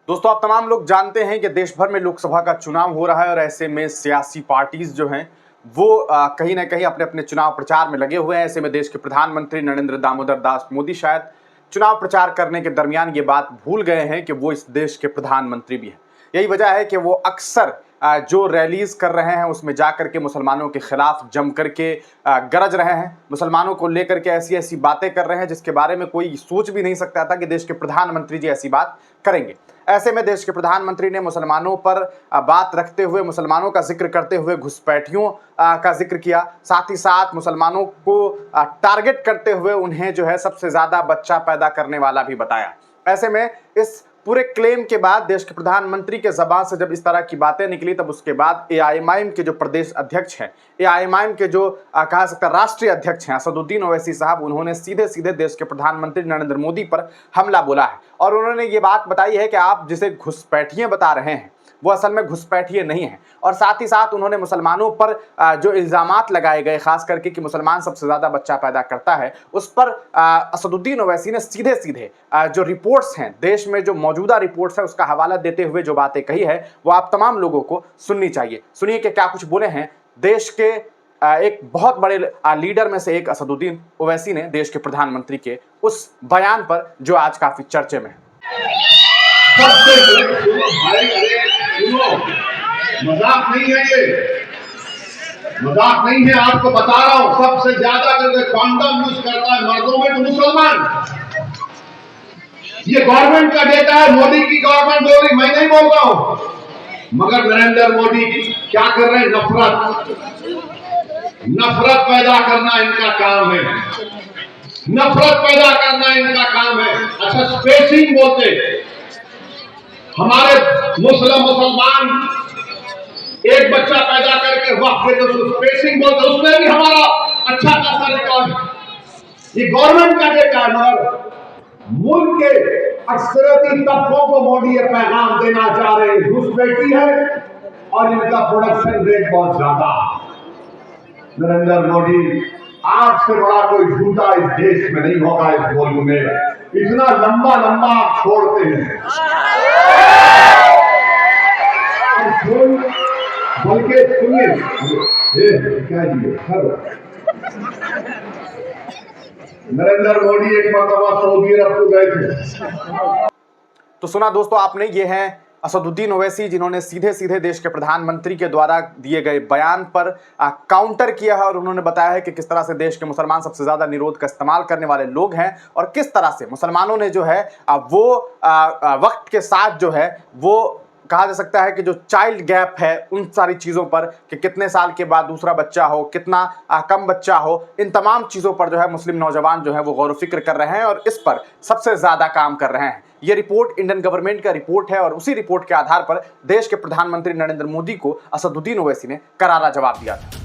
दोस्तों, आप तमाम लोग जानते हैं कि देश भर में लोकसभा का चुनाव हो रहा है और ऐसे में सियासी पार्टीज जो हैं वो कहीं ना कहीं अपने अपने चुनाव प्रचार में लगे हुए हैं। ऐसे में देश के प्रधानमंत्री नरेंद्र दामोदर दास मोदी शायद चुनाव प्रचार करने के दरमियान ये बात भूल गए हैं कि वो इस देश के प्रधानमंत्री भी हैं। यही वजह है कि वो अक्सर जो रैलीज कर रहे हैं उसमें जाकर के मुसलमानों के खिलाफ जम करके गरज रहे हैं, मुसलमानों को लेकर के ऐसी ऐसी बातें कर रहे हैं जिसके बारे में कोई सोच भी नहीं सकता था कि देश के प्रधानमंत्री जी ऐसी बात करेंगे। ऐसे में देश के प्रधानमंत्री ने मुसलमानों पर बात रखते हुए, मुसलमानों का जिक्र करते हुए घुसपैठियों का जिक्र किया, साथ ही साथ मुसलमानों को टारगेट करते हुए उन्हें जो है सबसे ज़्यादा बच्चा पैदा करने वाला भी बताया। ऐसे में इस पूरे क्लेम के बाद देश के प्रधानमंत्री के ज़बान से जब इस तरह की बातें निकली, तब उसके बाद एआईएमआईएम के जो प्रदेश अध्यक्ष हैं, एआईएमआईएम के जो कहा सकता राष्ट्रीय अध्यक्ष हैं असदुद्दीन ओवैसी साहब, उन्होंने सीधे सीधे देश के प्रधानमंत्री नरेंद्र मोदी पर हमला बोला है और उन्होंने ये बात बताई है कि आप जिसे घुसपैठिए बता रहे हैं वो असल में घुसपैठिए नहीं है। और साथ ही साथ उन्होंने मुसलमानों पर जो इल्ज़ामात लगाए गए, खास करके कि मुसलमान सबसे ज़्यादा बच्चा पैदा करता है, उस पर असदुद्दीन ओवैसी ने सीधे सीधे जो रिपोर्ट्स हैं, देश में जो मौजूदा रिपोर्ट्स हैं, उसका हवाला देते हुए जो बातें कही है वो आप तमाम लोगों को सुननी चाहिए। सुनिए कि क्या कुछ बोले हैं देश के एक बहुत बड़े लीडर में से एक असदुद्दीन ओवैसी ने देश के प्रधानमंत्री के उस बयान पर जो आज काफ़ी चर्चे में है। मजाक नहीं है, ये मजाक नहीं है, आपको बता रहा हूं। सबसे ज्यादा अगर कॉन्डम यूज करता है मर्दों में तो मुसलमान। ये गवर्नमेंट का डेटा है, मोदी की गवर्नमेंट बोल रही, मैं नहीं बोल रहा हूं। मगर नरेंद्र मोदी क्या कर रहे हैं? नफरत पैदा करना इनका काम है, नफरत पैदा करना इनका काम है। अच्छा, स्पेसिंग बोलते, हमारे मुसलमान एक बच्चा पैदा करके वक्त देते तो स्पेसिंग बोलते, उसमें भी हमारा अच्छा खासा रिकॉर्ड। ये गवर्नमेंट का डेटा है। मगर मुल्क के अक्सरती तबकों को मोदी ये पैगाम देना चाह रहे हैं, घुसपैठी है और इनका प्रोडक्शन रेट बहुत ज्यादा। नरेंद्र मोदी, आपसे बड़ा कोई झूठा इस देश में नहीं होगा। इस मुल्क में इतना लंबा लंबा आप छोड़ते हैं, बल्कि सुनिए क्या जी नरेंद्र मोदी एक मरतबा सऊदी अरब को गए थे। तो सुना दोस्तों आपने, ये है असदुद्दीन ओवैसी जिन्होंने सीधे सीधे देश के प्रधानमंत्री के द्वारा दिए गए बयान पर काउंटर किया है और उन्होंने बताया है कि किस तरह से देश के मुसलमान सबसे ज़्यादा निरोध का इस्तेमाल करने वाले लोग हैं और किस तरह से मुसलमानों ने जो है वो वक्त के साथ जो है वो कहा जा सकता है कि जो चाइल्ड गैप है उन सारी चीज़ों पर, कि कितने साल के बाद दूसरा बच्चा हो, कितना कम बच्चा हो, इन तमाम चीज़ों पर जो है मुस्लिम नौजवान जो है वो गौर फिक्र कर रहे हैं और इस पर सबसे ज़्यादा काम कर रहे हैं। ये रिपोर्ट इंडियन गवर्नमेंट का रिपोर्ट है और उसी रिपोर्ट के आधार पर देश के प्रधानमंत्री नरेंद्र मोदी को असदुद्दीन ओवैसी ने करारा जवाब दिया था।